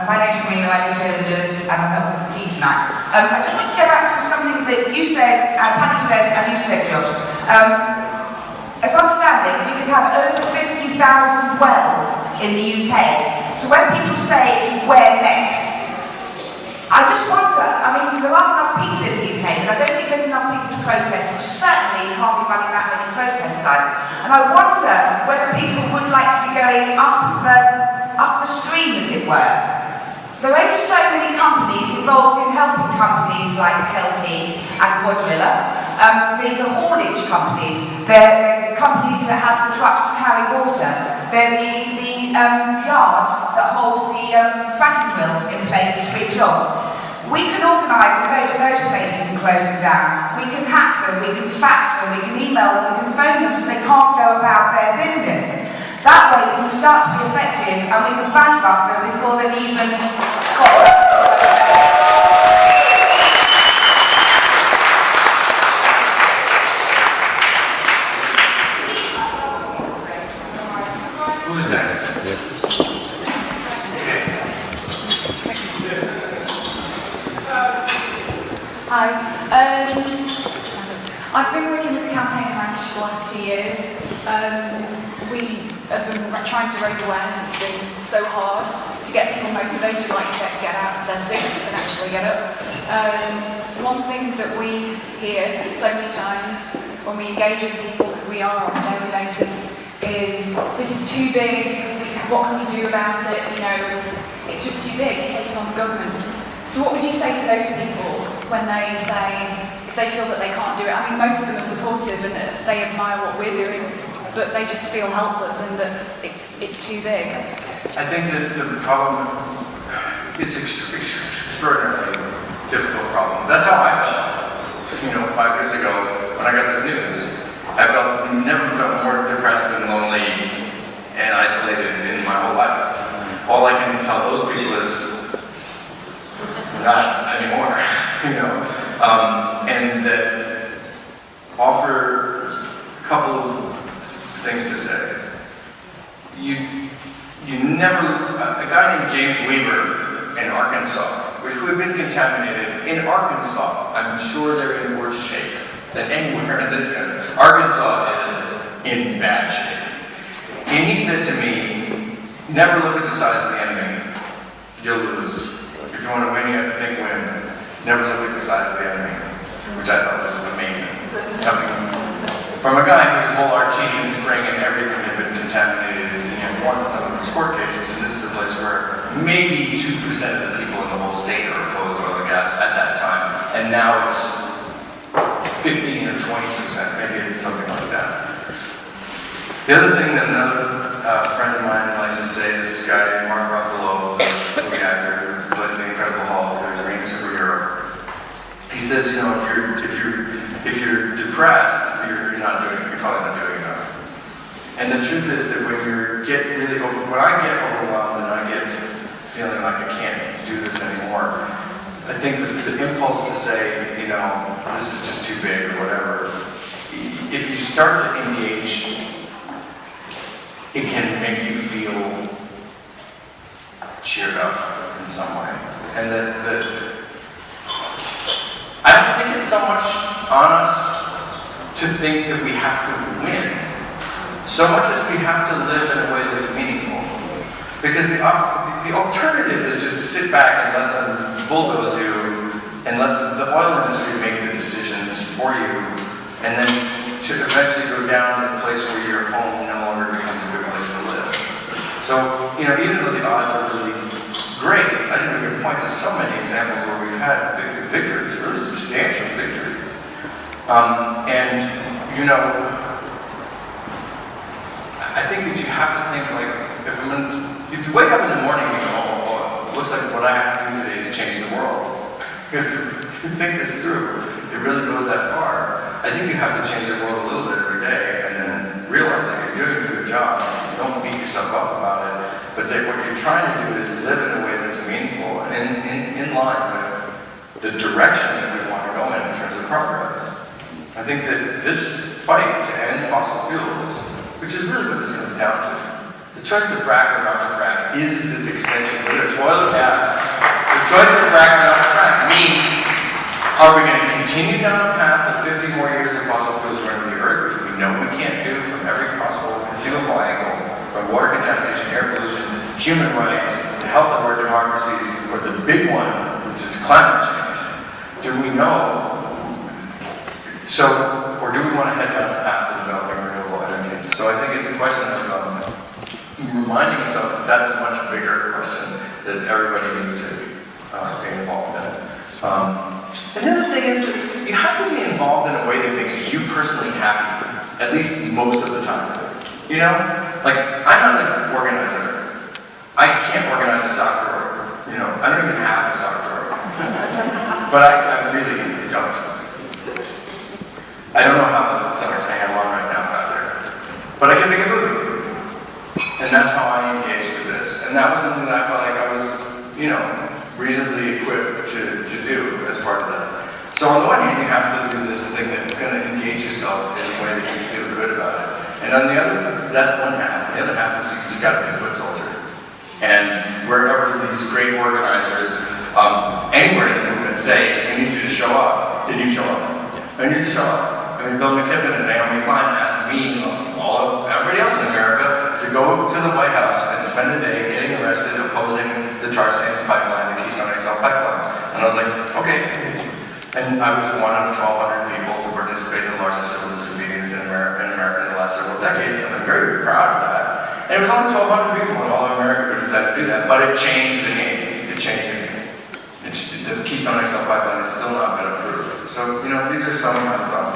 My name's Marina, I live here in Lewis, and I'm up with the tea tonight. I just want to go back to something that you said, Paddy said, and you said, Josh. As I understand it, we could have over 50,000 wells in the UK. So when people say, where next? I just wonder, I mean, there aren't enough people in the UK, but I don't think there's enough people to protest, or certainly can't be running that many protest sites. And I wonder whether people would like to be going up the stream, as it were. There are only so many companies involved in helping companies like Kelty and Quadrilla. These are haulage companies. They're the companies that have the trucks to carry water. They're the yards that hold the fracking drill in place between jobs. We can organise and go to those places and close them down. We can hack them, we can fax them, we can email them, we can phone them so they can't go about their business. That way we can start to be effective and we can bankrupt them before they've even got. Who's next? Hi. I've been working with the campaign in Manchester for the last 2 years. We have been trying to raise awareness. It's been so hard to get people motivated, like you said, to get out of their seats and actually get up. One thing that we hear so many times when we engage with people, because we are on a daily basis, is this is too big, what can we do about it? You know, it's just too big, you're taking on the government. So what would you say to those people when they say, if they feel that they can't do it? I mean, most of them are supportive and they admire what we're doing, but they just feel helpless and that it's too big. I think that the problem, it's extraordinarily difficult problem. That's how I felt, 5 years ago when I got this news. I never felt more depressed and lonely and isolated in my whole life. All I can tell those people is, not anymore, and that offer a couple of things to say. You never, a guy named James Weaver in Arkansas, which would have been contaminated in Arkansas, I'm sure they're in worse shape than anywhere in this country. Arkansas is in bad shape. And he said to me, never look at the size of the enemy, you'll lose. If you want to win, you have to think win. Never look at the size of the enemy, which I thought was amazing. Coming from a guy whose whole Artesian spring and everything had been contaminated, and he had won some of his court cases, and this is a place where maybe 2% of the people in the whole state are opposed to oil and gas at that time, and now it's 15 or 20%, maybe it's something like that. The other thing that another friend of mine likes to say, this guy named Mark Ruffalo, movie actor, who played the Incredible Hulk, who's a green superhero. He says, if you're depressed, you're probably not doing enough. And the truth is that when when I get overwhelmed and I get feeling like I can't do this anymore, I think the impulse to say, this is just too big or whatever, if you start to engage, it can make you feel cheered up in some way. And I don't think it's so much on us to think that we have to win, so much as we have to live in a way that's meaningful. Because the alternative is just to sit back and let them bulldoze you and let the oil industry make the decisions for you, and then to eventually go down to a place where your home no longer becomes a good place to live. So, even though the odds are really great, I think we can point to so many examples where we've had victories, really substantial victories. I think that you have to think like, if you wake up in the morning and you go, it looks like what I have to do today is change the world. Because if you think this through, it really goes that far. I think you have to change the world a little bit every day and then realize that you're doing a good job. Don't beat yourself up about it. But that what you're trying to do is live in a way that's meaningful and in line with the direction that we want to go in terms of progress. I think that this fight to end fossil fuels, which is really what this comes down to, The choice to frack or not to frack is this extension with a oil and gas. The choice to frack or not to frack means, are we going to continue down a path of 50 more years of fossil fuels running the earth, which we know we can't do from every possible conceivable angle, from water contamination, air pollution, human rights, the health of our democracies, or the big one, which is climate change? Do we know? So, or do we want to head down the path of developing renewable energy? So I think it's a question of reminding ourselves that that's a much bigger question that everybody needs to be involved in. And the other thing is just, you have to be involved in a way that makes you personally happy, at least most of the time. You know? Like, I'm not an organizer. I can't organize a sock drawer. You know, I don't even have a sock drawer. But I really don't. I don't know how the socks I have on right now out there. But I can make a movie. And that's how I engaged with this. And that was something that I felt like I was, you know, reasonably equipped to do as part of that. So on the one hand, you have to do this thing that's going to engage yourself in a way that you feel good about it. And on the other, that's one half. The other half is you just got to be a foot soldier. And wherever these great organizers, anywhere in the movement say, we need you to show up, then you show up. I need to show up. I mean, Bill McKibben and Naomi Klein asked me, everybody else in America, to go to the White House and spend a day getting arrested opposing the tar sands pipeline, the Keystone XL pipeline. And I was like, okay. And I was one of 1,200 people to participate in the largest civil disobedience in America in the last several decades. And I'm very proud of that. And it was only 1,200 people in all of America who decided to do that, but it changed the game. It changed the game. The Keystone XL pipeline has still not been approved. So, you know, these are some of my thoughts.